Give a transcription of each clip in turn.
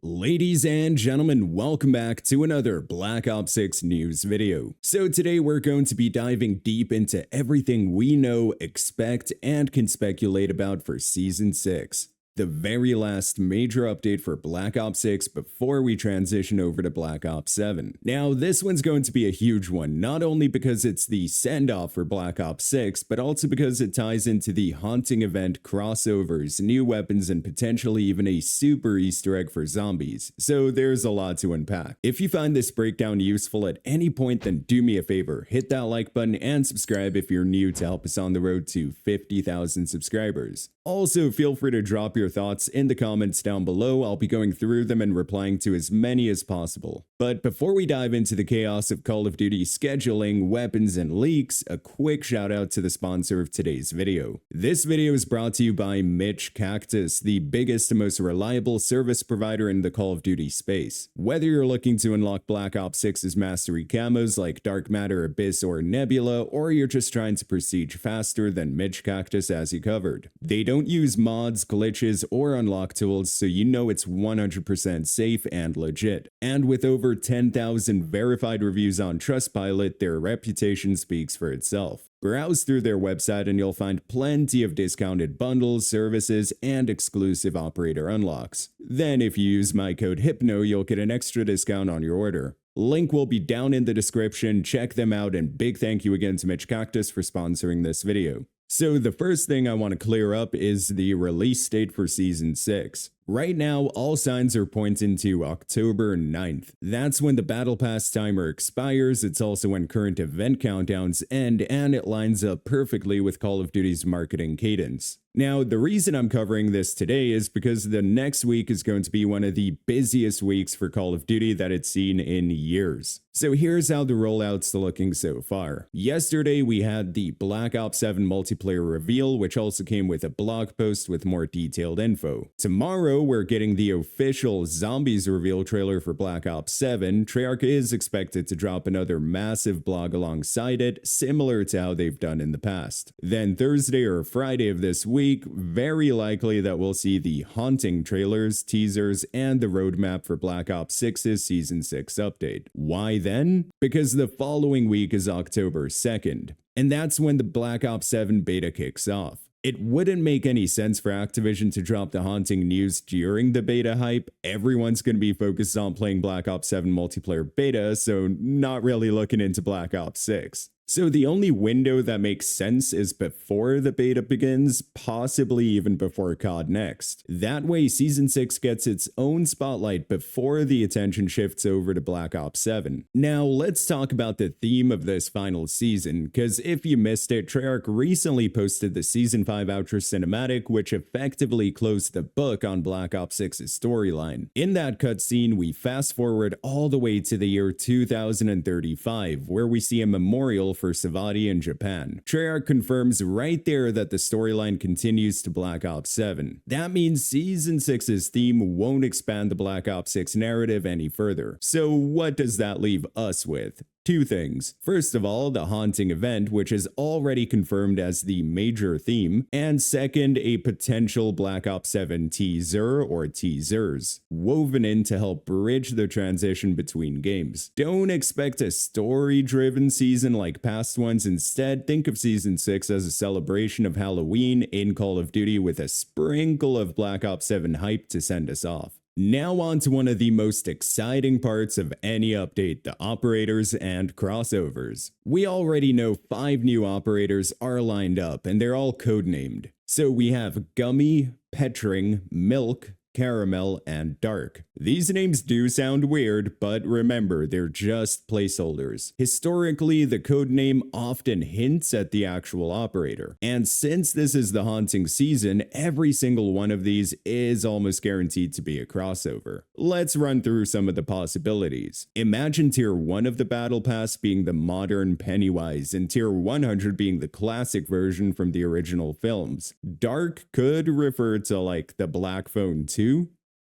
Ladies and gentlemen, welcome back to another Black Ops 6 news video. So today we're going to be diving deep into everything we know, expect, and can speculate about for Season 6. The very last major update for Black Ops 6 before we transition over to Black Ops 7. Now, this one's going to be a huge one, not only because it's the send-off for Black Ops 6, but also because it ties into the Haunting event, crossovers, new weapons, and potentially even a super Easter egg for zombies. So there's a lot to unpack. If you find this breakdown useful at any point, then do me a favor, hit that like button and subscribe if you're new to help us on the road to 50,000 subscribers. Also, feel free to drop your thoughts in the comments down below. I'll be going through them and replying to as many as possible. But before we dive into the chaos of Call of Duty scheduling, weapons, and leaks, a quick shout out to the sponsor of today's video. This video is brought to you by Mitch Cactus, the biggest and most reliable service provider in the Call of Duty space. Whether you're looking to unlock Black Ops 6's mastery camos like Dark Matter, Abyss, or Nebula, or you're just trying to prestige faster, then Mitch Cactus has you covered. They don't use mods, glitches, or unlock tools, so you know it's 100% safe and legit. And with over 10,000 verified reviews on Trustpilot, their reputation speaks for itself. Browse through their website and you'll find plenty of discounted bundles, services, and exclusive operator unlocks. Then if you use my code HYPNO, you'll get an extra discount on your order. Link will be down in the description, check them out, and big thank you again to Mitch Cactus for sponsoring this video. So the first thing I want to clear up is the release date for Season 6. Right now, all signs are pointing to October 9th. That's when the Battle Pass timer expires, it's also when current event countdowns end, and it lines up perfectly with Call of Duty's marketing cadence. Now, the reason I'm covering this today is because the next week is going to be one of the busiest weeks for Call of Duty that it's seen in years. So here's how the rollout's looking so far. Yesterday, we had the Black Ops 7 multiplayer reveal, which also came with a blog post with more detailed info. Tomorrow, we're getting the official Zombies reveal trailer for Black Ops 7. Treyarch is expected to drop another massive blog alongside it, similar to how they've done in the past. Then Thursday or Friday of this week, very likely that we'll see the Haunting trailers, teasers, and the roadmap for Black Ops 6's Season 6 update. Why then? Because the following week is October 2nd, and that's when the Black Ops 7 beta kicks off. It wouldn't make any sense for Activision to drop the Haunting news during the beta hype. Everyone's going to be focused on playing Black Ops 7 multiplayer beta, so not really looking into Black Ops 6. So the only window that makes sense is before the beta begins, possibly even before COD Next. That way, Season 6 gets its own spotlight before the attention shifts over to Black Ops 7. Now, let's talk about the theme of this final season, because if you missed it, Treyarch recently posted the Season 5 outro cinematic, which effectively closed the book on Black Ops 6's storyline. In that cutscene, we fast forward all the way to the year 2035, where we see a memorial for Savati in Japan. Treyarch confirms right there that the storyline continues to Black Ops 7. That means Season 6's theme won't expand the Black Ops 6 narrative any further. So what does that leave us with? Two things. First of all, the Haunting event, which is already confirmed as the major theme, and second, a potential Black Ops 7 teaser or teasers, woven in to help bridge the transition between games. Don't expect a story-driven season like past ones. Instead, think of Season 6 as a celebration of Halloween in Call of Duty with a sprinkle of Black Ops 7 hype to send us off. Now on to one of the most exciting parts of any update, the operators and crossovers. We already know 5 new operators are lined up and they're all codenamed. So we have Gummy, Petring, Milk, Caramel, and Dark. These names do sound weird, but remember, they're just placeholders. Historically, the codename often hints at the actual operator. And since this is the Haunting season, every single one of these is almost guaranteed to be a crossover. Let's run through some of the possibilities. Imagine Tier 1 of the Battle Pass being the modern Pennywise, and Tier 100 being the classic version from the original films. Dark could refer to like the Black Phone 2.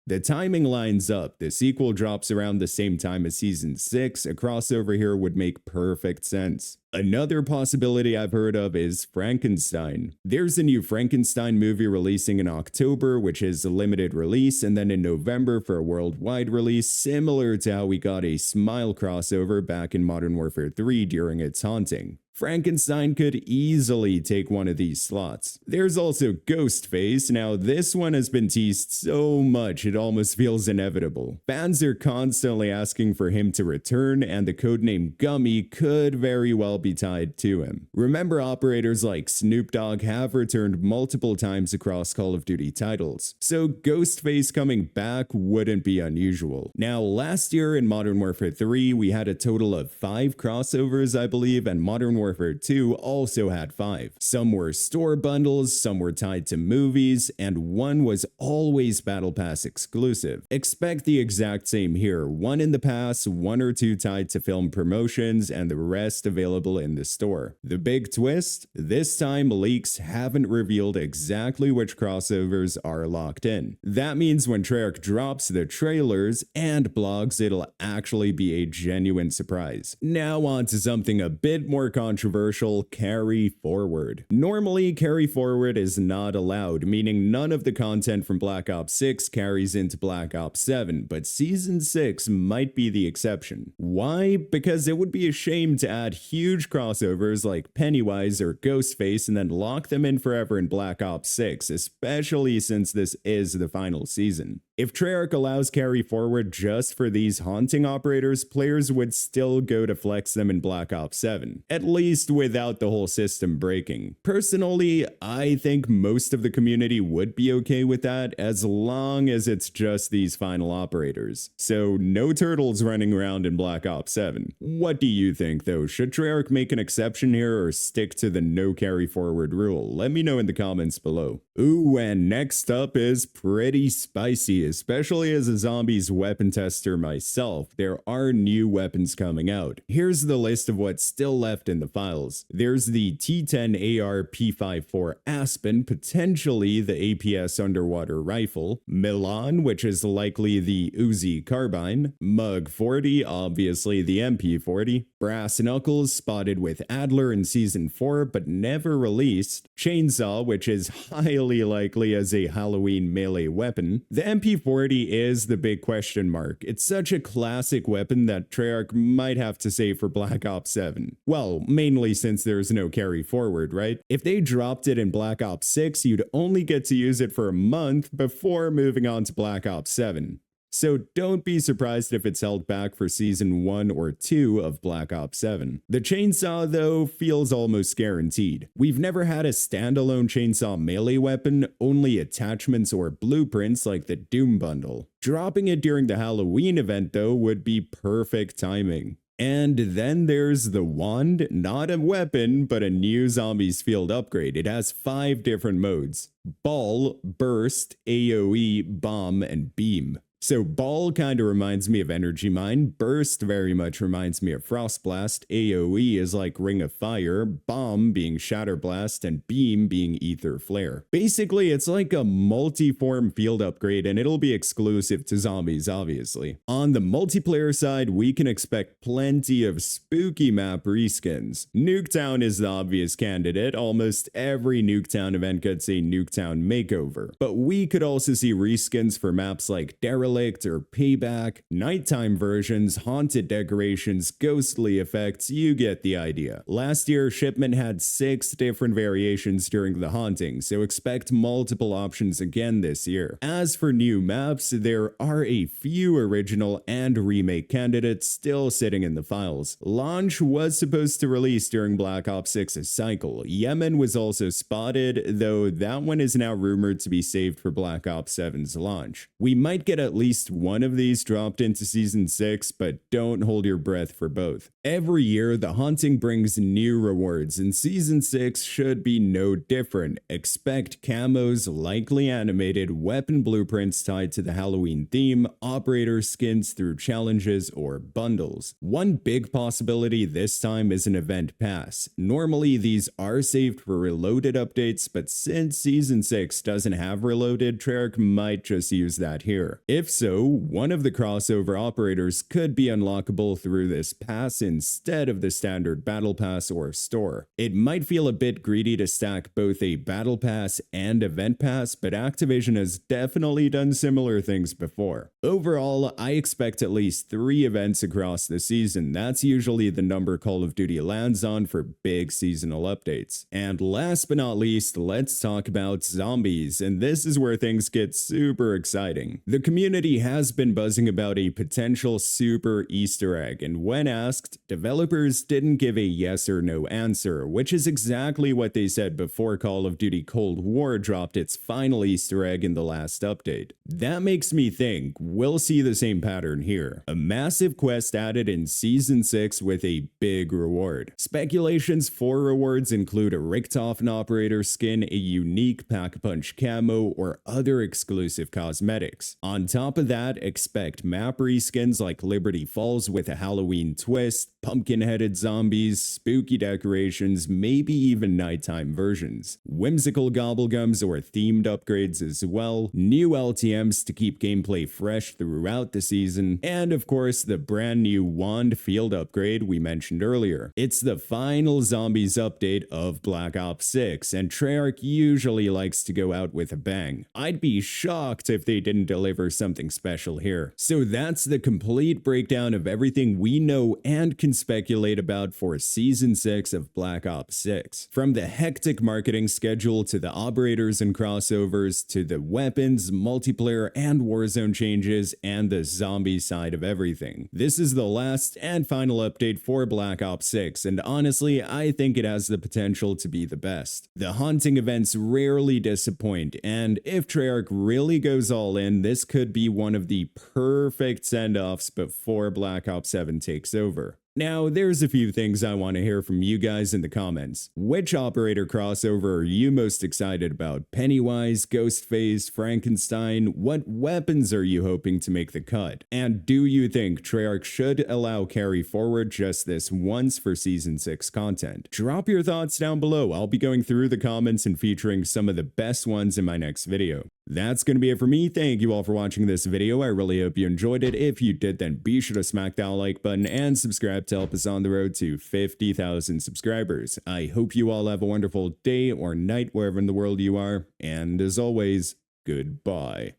The timing lines up. The sequel drops around the same time as Season 6. A crossover here would make perfect sense. Another possibility I've heard of is Frankenstein. There's a new Frankenstein movie releasing in October, which is a limited release, and then in November for a worldwide release, similar to how we got a Smile crossover back in Modern Warfare 3 during its haunting. Frankenstein could easily take one of these slots. There's also Ghostface. Now, this one has been teased so much it almost feels inevitable. Fans are constantly asking for him to return, and the codename Gummy could very well be tied to him. Remember, operators like Snoop Dogg have returned multiple times across Call of Duty titles, so Ghostface coming back wouldn't be unusual. Now, last year in Modern Warfare 3, we had a total of 5 crossovers, I believe, and Modern Warfare 2 also had 5. Some were store bundles, some were tied to movies, and one was always Battle Pass exclusive. Expect the exact same here, one in the pass, 1 or 2 tied to film promotions, and the rest available in the store. The big twist? This time leaks haven't revealed exactly which crossovers are locked in. That means when Treyarch drops the trailers and blogs, it'll actually be a genuine surprise. Now on to something a bit more controversial: Carry Forward. Normally, Carry Forward is not allowed, meaning none of the content from Black Ops 6 carries into Black Ops 7, but Season 6 might be the exception. Why? Because it would be a shame to add huge crossovers like Pennywise or Ghostface and then lock them in forever in Black Ops 6, especially since this is the final season. If Treyarch allows Carry Forward just for these haunting operators, players would still go to flex them in Black Ops 7, at least without the whole system breaking. Personally, I think most of the community would be okay with that as long as it's just these final operators. So no turtles running around in Black Ops 7. What do you think though? Should Treyarch make an exception here or stick to the no Carry Forward rule? Let me know in the comments below. Ooh, and next up is pretty spicy, especially as a zombies weapon tester myself. There are new weapons coming out. Here's the list of what's still left in the files. There's the T10 AR P54 Aspen, potentially the APS underwater rifle, Milan, which is likely the Uzi carbine, Mug 40, obviously the MP40, Brass Knuckles, spotted with Adler in Season 4 but never released, Chainsaw, which is highly likely as a Halloween melee weapon. The MP40 is the big question mark. It's such a classic weapon that Treyarch might have to save for Black Ops 7. Well, mainly since there's no Carry Forward, right? If they dropped it in Black Ops 6, you'd only get to use it for a month before moving on to Black Ops 7. So don't be surprised if it's held back for Season 1 or 2 of Black Ops 7. The chainsaw, though, feels almost guaranteed. We've never had a standalone chainsaw melee weapon, only attachments or blueprints like the Doom bundle. Dropping it during the Halloween event, though, would be perfect timing. And then there's the Wand, not a weapon, but a new Zombies Field upgrade. It has 5 different modes: Ball, Burst, AoE, Bomb, and Beam. So Ball kinda reminds me of Energy Mine, Burst very much reminds me of Frost Blast, AoE is like Ring of Fire, Bomb being Shatter Blast, and Beam being Ether Flare. Basically, it's like a multi-form field upgrade, and it'll be exclusive to zombies, obviously. On the multiplayer side, we can expect plenty of spooky map reskins. Nuketown is the obvious candidate. Almost every Nuketown event gets a Nuketown makeover. But we could also see reskins for maps like Derelict or Payback, nighttime versions, haunted decorations, ghostly effects, you get the idea. Last year, Shipment had 6 different variations during the haunting, so expect multiple options again this year. As for new maps, there are a few original and remake candidates still sitting in the files. Launch was supposed to release during Black Ops 6's cycle. Yemen was also spotted, though that one is now rumored to be saved for Black Ops 7's launch. We might get at least one of these dropped into Season 6, but don't hold your breath for both. Every year, the haunting brings new rewards, and Season 6 should be no different. Expect camos, likely animated, weapon blueprints tied to the Halloween theme, operator skins through challenges or bundles. One big possibility this time is an event pass. Normally, these are saved for reloaded updates, but since Season 6 doesn't have reloaded, Treyarch might just use that here. If If so, one of the crossover operators could be unlockable through this pass instead of the standard battle pass or store. It might feel a bit greedy to stack both a battle pass and event pass, but Activision has definitely done similar things before. Overall, I expect at least 3 events across the season. That's usually the number Call of Duty lands on for big seasonal updates. And last but not least, let's talk about zombies, and this is where things get super exciting. The community has been buzzing about a potential super Easter egg, and when asked, developers didn't give a yes or no answer, which is exactly what they said before Call of Duty Cold War dropped its final Easter egg in the last update. That makes me think we'll see the same pattern here. A massive quest added in Season 6 with a big reward. Speculations for rewards include a Richtofen operator skin, a unique Pack-a-Punch camo, or other exclusive cosmetics. On top of that, expect map reskins like Liberty Falls with a Halloween twist, pumpkin-headed zombies, spooky decorations, maybe even nighttime versions, whimsical gobblegums or themed upgrades as well, new LTMs to keep gameplay fresh throughout the season, and of course the brand new wand field upgrade we mentioned earlier. It's the final zombies update of Black Ops 6, and Treyarch usually likes to go out with a bang. I'd be shocked if they didn't deliver something special here. So that's the complete breakdown of everything we know and can speculate about for Season 6 of Black Ops 6. From the hectic marketing schedule to the operators and crossovers to the weapons, multiplayer, and Warzone changes, and the zombie side of everything. This is the last and final update for Black Ops 6, and honestly, I think it has the potential to be the best. The haunting events rarely disappoint, and if Treyarch really goes all in, this could be one of the perfect send-offs before Black Ops 7 takes over. Now, there's a few things I want to hear from you guys in the comments. Which operator crossover are you most excited about? Pennywise, Ghostface, Frankenstein? What weapons are you hoping to make the cut? And do you think Treyarch should allow Carry Forward just this once for Season 6 content? Drop your thoughts down below. I'll be going through the comments and featuring some of the best ones in my next video. That's going to be it for me. Thank you all for watching this video. I really hope you enjoyed it. If you did, then be sure to smack that like button and subscribe to help us on the road to 50,000 subscribers. I hope you all have a wonderful day or night wherever in the world you are. And as always, goodbye.